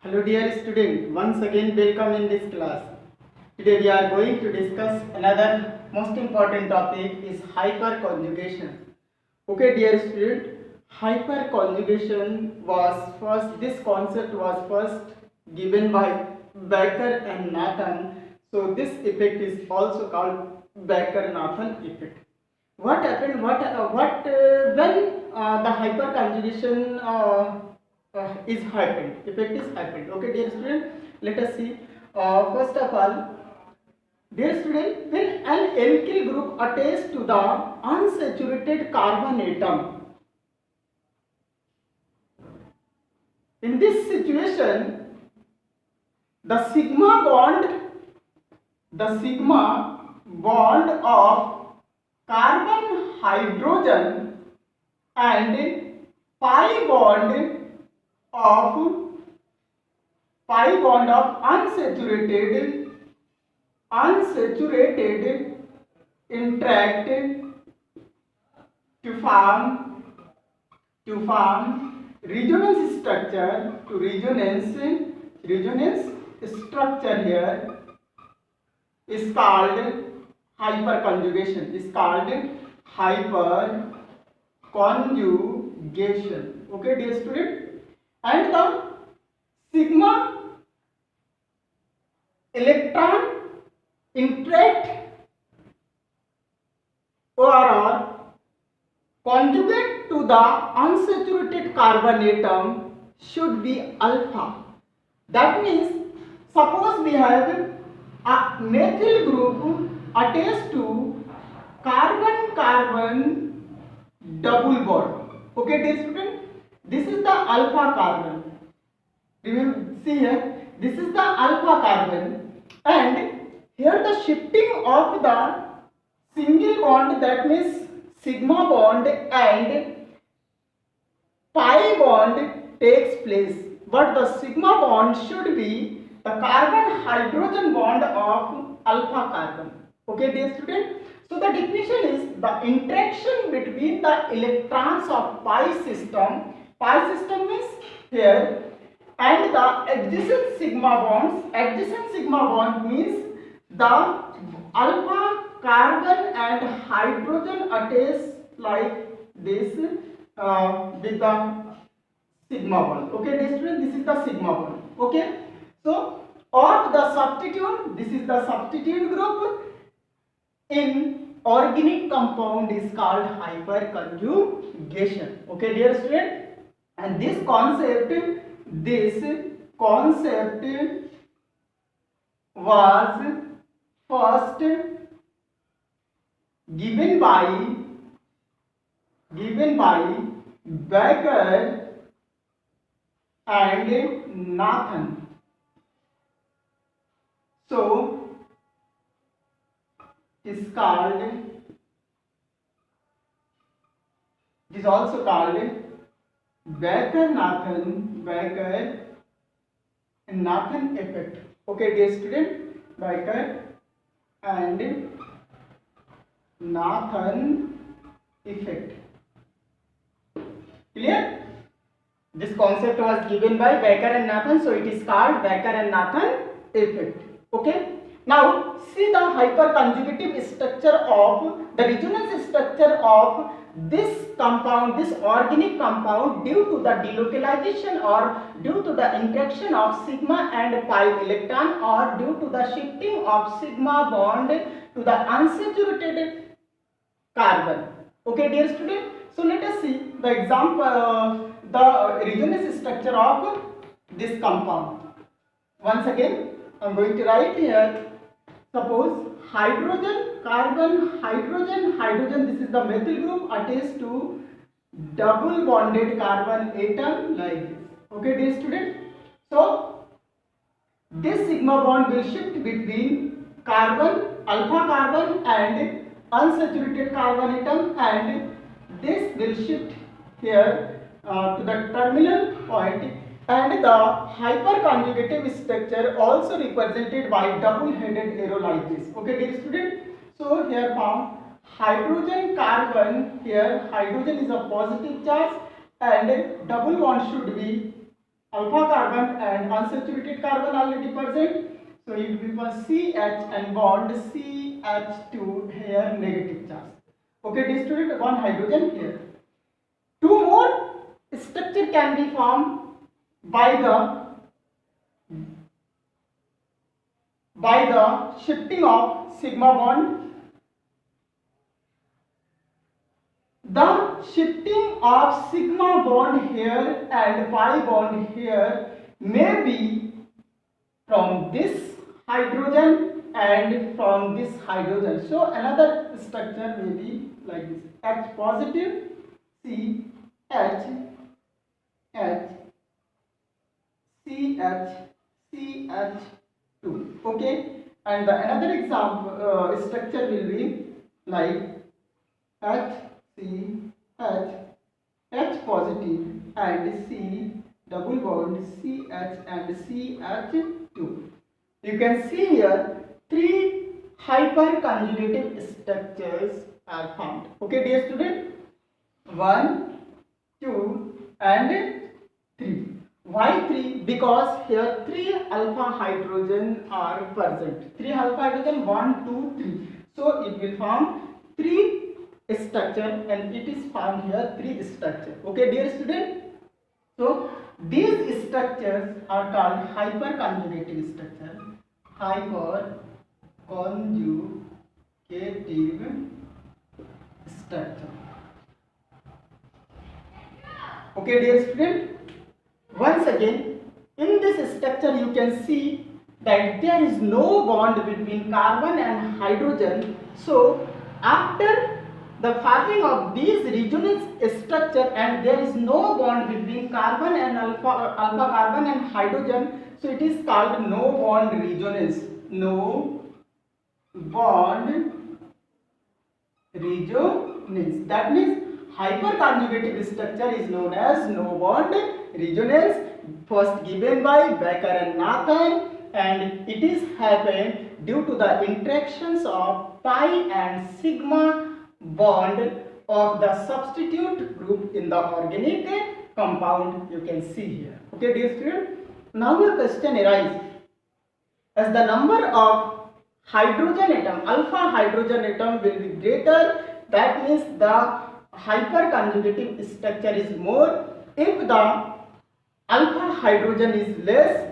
Hello dear student, once again welcome in this class. Today we are going to discuss another most important topic is hyperconjugation. Okay dear student, hyperconjugation was this concept was first given by Becker and Nathan. So this effect is also called Becker-Nathan effect. What happened? When the hyperconjugation is happened, effect is happened. Okay, dear student, let us see. First of all, dear student, when an alkyl group attaches to the unsaturated carbon atom, in this situation, the sigma bond of carbon hydrogen and pi bond of unsaturated interact to form resonance structure here is called hyperconjugation. Okay, dear student, and the sigma electron interact or conjugate to the unsaturated carbon atom should be alpha. That means, suppose we have a methyl group attached to carbon-carbon double bond. Okay, dear student, this is the alpha carbon. Remember, see here, this is the alpha carbon, and here the shifting of the single bond, that means sigma bond and pi bond takes place, but the sigma bond should be the carbon hydrogen bond of alpha carbon. Okay, dear student, so the definition is the interaction between the electrons of pi system means here, and the adjacent sigma bond means the alpha carbon and hydrogen attach like this with the sigma bond. Okay, dear student, this is the sigma bond. Okay, so or the substituent, this is the substituent group in organic compound is called hyperconjugation. Okay, dear student, and this concept was first given by Becker and Nathan. So it is also called Becker-Nathan effect. Okay, dear student, Becker and Nathan effect. Clear? This concept was given by Becker and Nathan, so it is called Becker and Nathan effect. Okay. Now see the hyperconjugative structure of the resonance structure of this compound, this organic compound, due to the delocalization or due to the interaction of sigma and pi electron or due to the shifting of sigma bond to the unsaturated carbon. Okay, dear student, so let us see the example, the resonance structure of this compound. Once again, I am going to write here. Suppose hydrogen, carbon, hydrogen, this is the methyl group attached to double bonded carbon atom like this. Okay, dear student, so this sigma bond will shift between carbon, alpha carbon and unsaturated carbon atom, and this will shift here to the terminal point, and the hyperconjugative structure also represented by double-headed arrow like this. Okay, dear student, so here found hydrogen carbon, here hydrogen is a positive charge and double bond should be alpha carbon and unsaturated carbon already present. So it will be CH and bond CH2 here negative charge. Okay, dear student, one hydrogen here. Two more structure can be formed by the shifting of sigma bond. The shifting of sigma bond here and pi bond here may be from this hydrogen and from this hydrogen. So another structure may be like this: H positive, C, H, H, CH, CH2. Okay, and the another example structure will be like H, C, H, H positive and C double bond CH and CH2. You can see here three hyperconjugative structures are found. Okay, dear student, 1, 2 and 3. Why 3? Because here 3 alpha hydrogen are present. 3 alpha hydrogen, 1, 2, 3. So it will form 3 structure and it is found here 3 structure. Okay, dear student. So these structures are called hyperconjugative structure. Hyperconjugative structure. Okay, dear student. Once again, in this structure you can see that there is no bond between carbon and hydrogen. So after the forming of these resonance structure and there is no bond between carbon and alpha carbon and hydrogen, so it is called no bond resonance. No bond resonance. That means hyperconjugative structure is known as no bond resonance, first given by Becker and Nathan, and it is happened due to the interactions of pi and sigma bond of the substitute group in the organic compound. You can see here. Okay, dear student. Now a question arises: as the number of hydrogen atom, alpha hydrogen atom will be greater, that means the hyperconjugative structure is more. If the alpha hydrogen is less,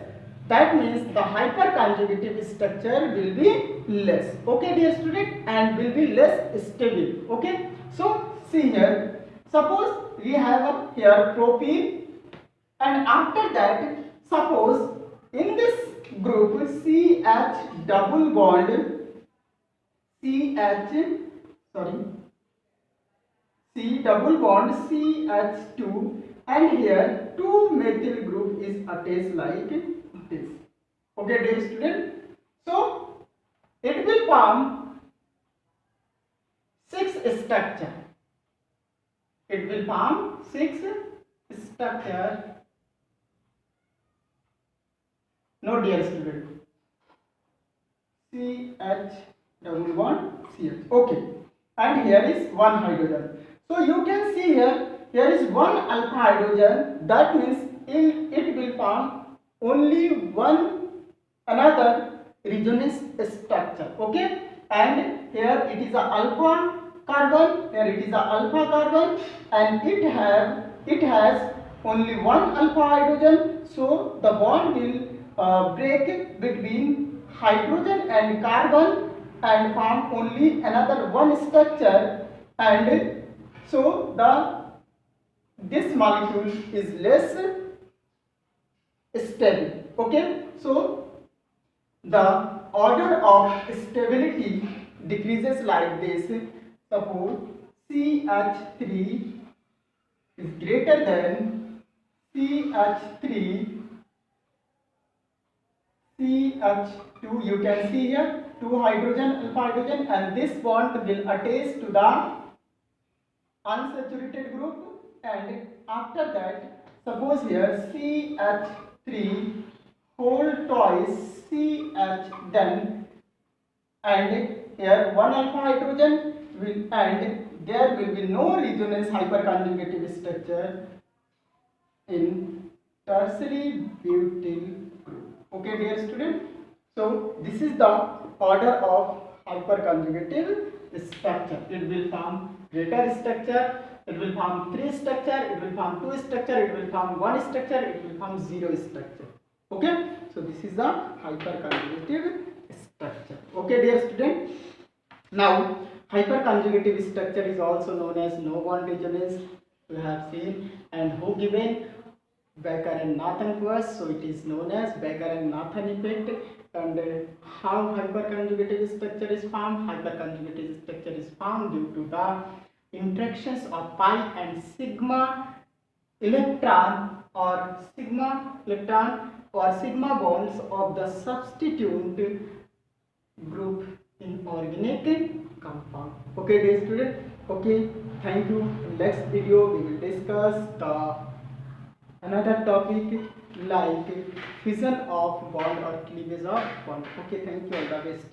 that means the hyperconjugative structure will be less. Okay, dear student, and will be less stable. Okay, so see here, suppose we have here propene, and after that suppose in this group CH double bond CH, sorry, C double bond CH2, and here 2 methyl group is attached like this. Okay, dear student. So it will form 6 structure. It will form 6 structure. No, dear student. CH double bond CH. Okay, and here is 1 hydrogen. So you can see here is 1 alpha hydrogen. That means it will form only one another resonance structure. Okay, and here it is a alpha carbon, here it is a alpha carbon, and it has only 1 alpha hydrogen. So the bond will break between hydrogen and carbon and form only another one structure, and so this molecule is less stable. Okay, so the order of stability decreases like this. Suppose CH3 is greater than CH3 CH2. You can see here 2 hydrogen, alpha hydrogen, and this bond will attach to the unsaturated group, and after that suppose here CH3 whole twice CH then, and here 1 alpha hydrogen will, and there will be no resonance hyperconjugative structure in tertiary butyl group. Okay, dear student. So this is the order of hyperconjugative structure. It will form greater structure. It will form 3 structure. It will form 2 structure. It will form 1 structure. It will form 0 structure. Okay. So this is the hyperconjugative structure. Okay, dear student. Now hyperconjugative structure is also known as no bond resonance. We have seen, and who given? Becker and Nathan first, so it is known as Becker and Nathan effect. And how hyperconjugative structure is formed? Hyperconjugative structure is formed due to the interactions of pi and sigma electron or sigma bonds of the substituent group in organic compound. Okay, dear student. Okay, thank you. Next video we will discuss the another topic like fission of bond or cleavage of bond. Okay, thank you. All the best.